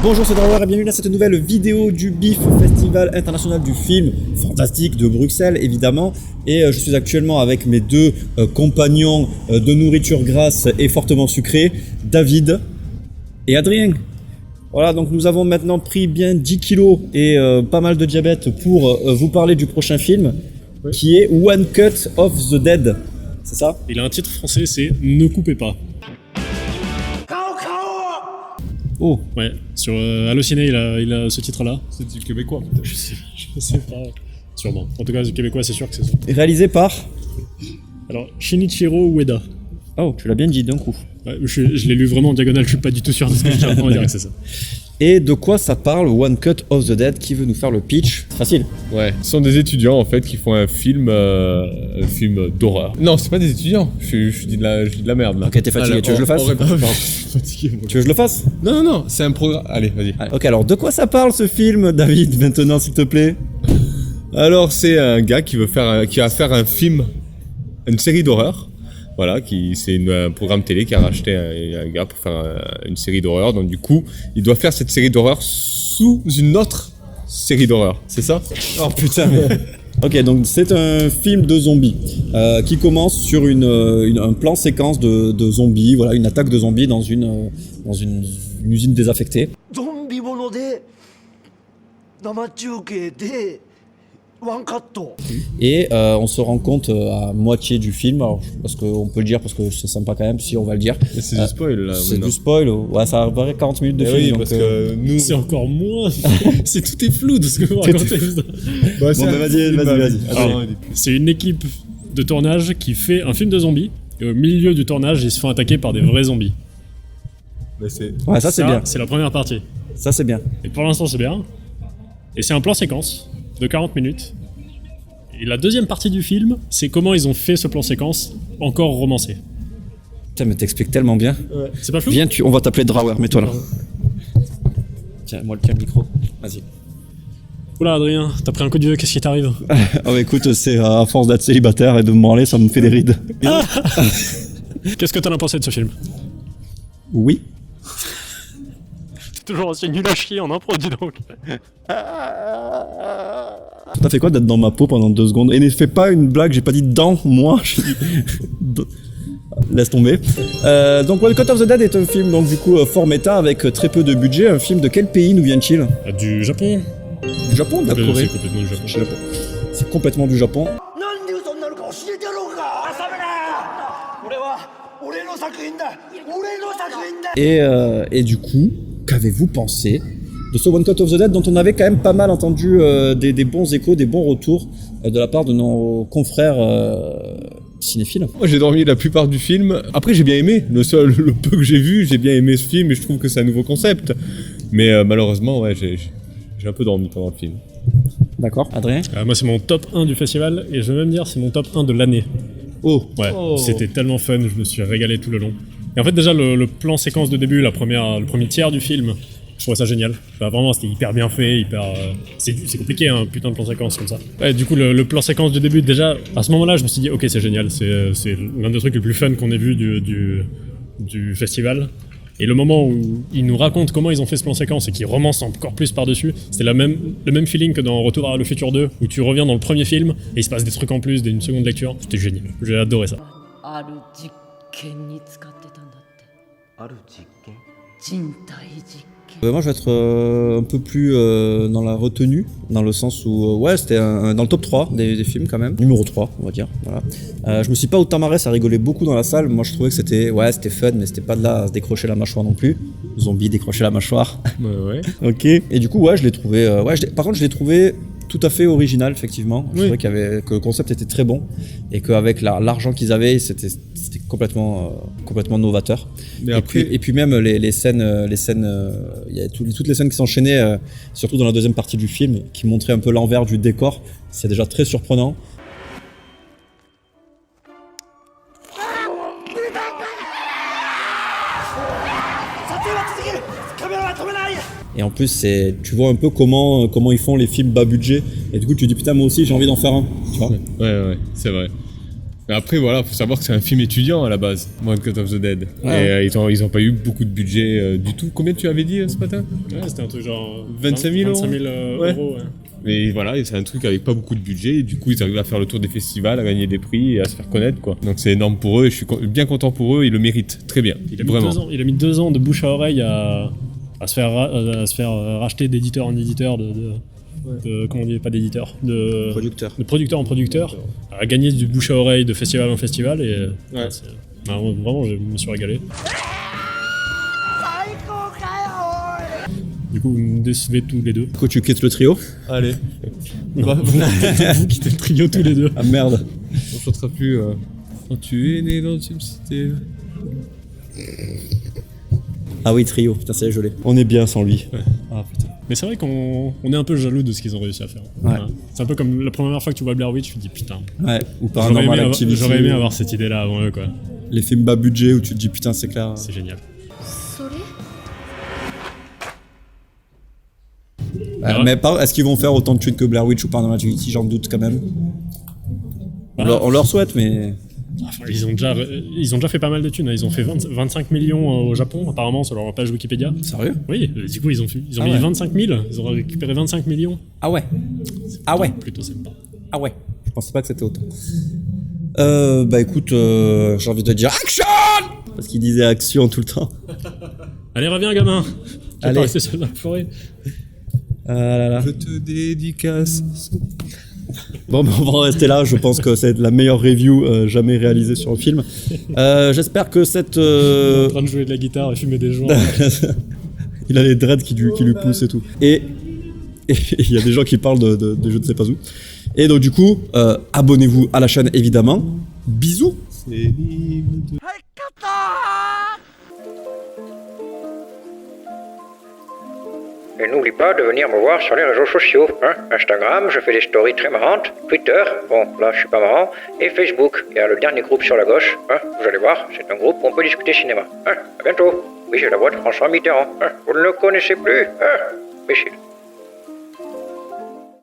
Bonjour, c'est Drawer et bienvenue à cette nouvelle vidéo du BIF, Festival International du Film Fantastique de Bruxelles évidemment. Et je suis actuellement avec mes deux compagnons de nourriture grasse et fortement sucrée, David et Adrien. Voilà, donc nous avons maintenant pris bien 10 kilos et pas mal de diabète pour vous parler du prochain film, qui est One Cut of the Dead. C'est ça? Il a un titre français, c'est Ne coupez pas. Oh. Ouais, sur Allociné, il a ce titre-là. C'est du québécois peut-être. Je sais pas, sûrement. En tout cas, du québécois, c'est sûr que c'est ça. Réalisé par... Alors, Shinichiro Ueda. Oh, tu l'as bien dit d'un coup. Ouais, je l'ai lu vraiment en diagonale, je suis pas du tout sûr de ce que je tiens à dire que c'est ça. Et de quoi ça parle, One Cut of the Dead? Qui veut nous faire le pitch? Facile. Ouais, ce sont des étudiants en fait qui font un film d'horreur. Non, c'est pas des étudiants, je dis de la merde là. Ok, t'es fatigué, tu veux que je le fasse? Je suis fatigué moi. Tu veux que je le fasse? Non, c'est un programme. Allez, vas-y. Ok, alors de quoi ça parle ce film, David, maintenant s'il te plaît? Alors, c'est un gars qui va faire un film, une série d'horreur. Voilà, c'est un programme télé qui a racheté un gars pour faire une série d'horreur. Donc du coup, il doit faire cette série d'horreur sous une autre série d'horreur. C'est ça? Oh putain. Ok, donc c'est un film de zombies qui commence sur un plan séquence de zombies. Voilà, une attaque de zombies dans une usine désaffectée. Et on se rend compte à moitié du film, alors, parce qu'on peut le dire parce que c'est sympa quand même, si on va le dire. C'est du spoil là. C'est du spoil, ouais, ça va paraître 40 minutes de film. Oui, donc, parce que nous. C'est encore moins. Tout est flou de ce que vous racontez. Bah, Bon, bah, vas-y. Alors, c'est une équipe de tournage qui fait un film de zombies. Et au milieu du tournage, ils se font attaquer par des vrais zombies. Mais c'est. Ouais, ça c'est bien. C'est la première partie. Ça c'est bien. Et pour l'instant, c'est bien. Et c'est un plan séquence de 40 minutes. Et la deuxième partie du film, c'est comment ils ont fait ce plan séquence encore romancé. Putain, mais t'expliques tellement bien. Ouais. C'est pas flou? Viens, on va t'appeler Drawer, mets-toi là. Tiens, moi le micro. Vas-y. Oula, Adrien, t'as pris un coup de vieux, qu'est-ce qui t'arrive? Oh, écoute, c'est à force d'être célibataire et de me branler, ça me fait des rides. Qu'est-ce que t'en as pensé de ce film? Oui. T'es toujours aussi nul à chier en impro, dis donc. T'as fait quoi d'être dans ma peau pendant 2 secondes? Et ne fais pas une blague, j'ai pas dit dans moi. Laisse tomber. Donc One Cut of the Dead est un film donc du coup fort méta avec très peu de budget. Un film de quel pays nous vient-il? Du Japon. Du Japon, de la Corée. C'est complètement du Japon. C'est complètement du Japon. Et du coup, qu'avez-vous pensé de ce One Cut of the Dead dont on avait quand même pas mal entendu des bons échos, des bons retours de la part de nos confrères cinéphiles? Moi j'ai dormi la plupart du film. Après j'ai bien aimé. Le peu que j'ai vu, j'ai bien aimé ce film et je trouve que c'est un nouveau concept. Mais malheureusement, ouais, j'ai un peu dormi pendant le film. D'accord, Adrien? Moi c'est mon top 1 du festival et je vais même dire c'est mon top 1 de l'année. Oh. Ouais, C'était tellement fun, je me suis régalé tout le long. Et en fait déjà le plan séquence de début, le premier tiers du film, je trouvais ça génial. Bah, vraiment c'était hyper bien fait, c'est compliqué un putain de plan séquence comme ça. Et du coup le plan séquence du début déjà, à ce moment-là je me suis dit ok c'est génial, c'est l'un des trucs les plus fun qu'on ait vu du festival. Et le moment où ils nous racontent comment ils ont fait ce plan séquence et qu'ils romancent encore plus par-dessus, c'était le même feeling que dans Retour vers le futur 2, où tu reviens dans le premier film et il se passe des trucs en plus d'une seconde lecture. C'était génial, j'ai adoré ça. Moi je vais être un peu plus dans la retenue, dans le sens où ouais c'était dans le top 3 des films quand même, numéro 3 on va dire, voilà. Je me suis pas autant marré, ça rigolait beaucoup dans la salle, moi je trouvais que c'était fun mais c'était pas de là à se décrocher la mâchoire non plus, zombie décrocher la mâchoire. Ouais. Ok, et du coup ouais je l'ai trouvé, par contre je l'ai trouvé tout à fait original effectivement, je trouvais que le concept était très bon et qu'avec l'argent qu'ils avaient c'était complètement novateur. Et puis même les scènes, il y a toutes les scènes qui s'enchaînaient, surtout dans la deuxième partie du film, qui montraient un peu l'envers du décor, c'est déjà très surprenant. Et en plus, tu vois un peu comment ils font les films bas budget. Et du coup, tu te dis putain, moi aussi, j'ai envie d'en faire un. Tu vois ? Ouais, c'est vrai. Mais après, voilà, faut savoir que c'est un film étudiant à la base, One Cut of the Dead. Ouais. Et ils ont pas eu beaucoup de budget du tout. Combien tu avais dit ce matin? Ouais, c'était un truc genre 25 000 25 000 Ouais. euros. Ouais. Mais voilà, et c'est un truc avec pas beaucoup de budget, et du coup ils arrivent à faire le tour des festivals, à gagner des prix et à se faire connaître, quoi. Donc c'est énorme pour eux, et je suis bien content pour eux, ils le méritent très bien. Il a mis Vraiment. 2 ans. Il a mis 2 ans de bouche à oreille à se faire racheter d'éditeur en éditeur, comment on dit, pas d'éditeur, de producteur en producteur, à gagner du bouche à oreille de festival en festival, et vraiment je me suis régalé. Du coup, vous me décevez tous les deux. Du coup, tu quittes le trio. Allez, Vous quittez le trio tous les deux. Ah merde. on chantera plus Quand tu es né dans une cité. Ah oui, trio, putain, c'est gelé. On est bien sans lui. Ah putain. Mais c'est vrai qu'on est un peu jaloux de ce qu'ils ont réussi à faire. Ouais. C'est un peu comme la première fois que tu vois Blair Witch, tu te dis putain. Ouais, ou Paranormal Activity. J'aurais aimé avoir cette idée-là avant eux, quoi. Les films bas budget où tu te dis putain, c'est clair. C'est génial. Mais est-ce qu'ils vont faire autant de thunes que Blair Witch ou Paranormal Activity? J'en doute quand même. On leur souhaite, mais. Enfin, ils ont déjà fait pas mal de thunes. Hein. Ils ont fait 25 millions au Japon, apparemment, sur leur page Wikipédia. Sérieux? Oui, du coup, ils ont mis ouais. 25 000. Ils ont récupéré 25 millions. Ah ouais. Ah ouais. Plutôt sympa. Ah ouais. Je pensais pas que c'était autant. Bah écoute, j'ai envie de dire action! Parce qu'il disait action tout le temps. Allez, reviens, gamin. Tu vas Allez. pas rester seul dans la forêt. Ah là là. Je te dédicace. Bon, on va en rester là. Je pense que c'est la meilleure review jamais réalisée sur un film. J'espère que cette. En train de jouer de la guitare et fumer des joints. Il a les dreads qui lui poussent et tout. Et il y a des gens qui parlent de je ne sais pas où. Et donc du coup, abonnez-vous à la chaîne évidemment. Bisous. Et n'oublie pas de venir me voir sur les réseaux sociaux. Hein. Instagram, je fais des stories très marrantes. Twitter, bon là je suis pas marrant. Et Facebook, il y a le dernier groupe sur la gauche. Hein. Vous allez voir, c'est un groupe où on peut discuter cinéma. Hein. À bientôt. Oui, j'ai la voix de François Mitterrand. Hein. Vous ne le connaissez plus. Hein. Imbécile.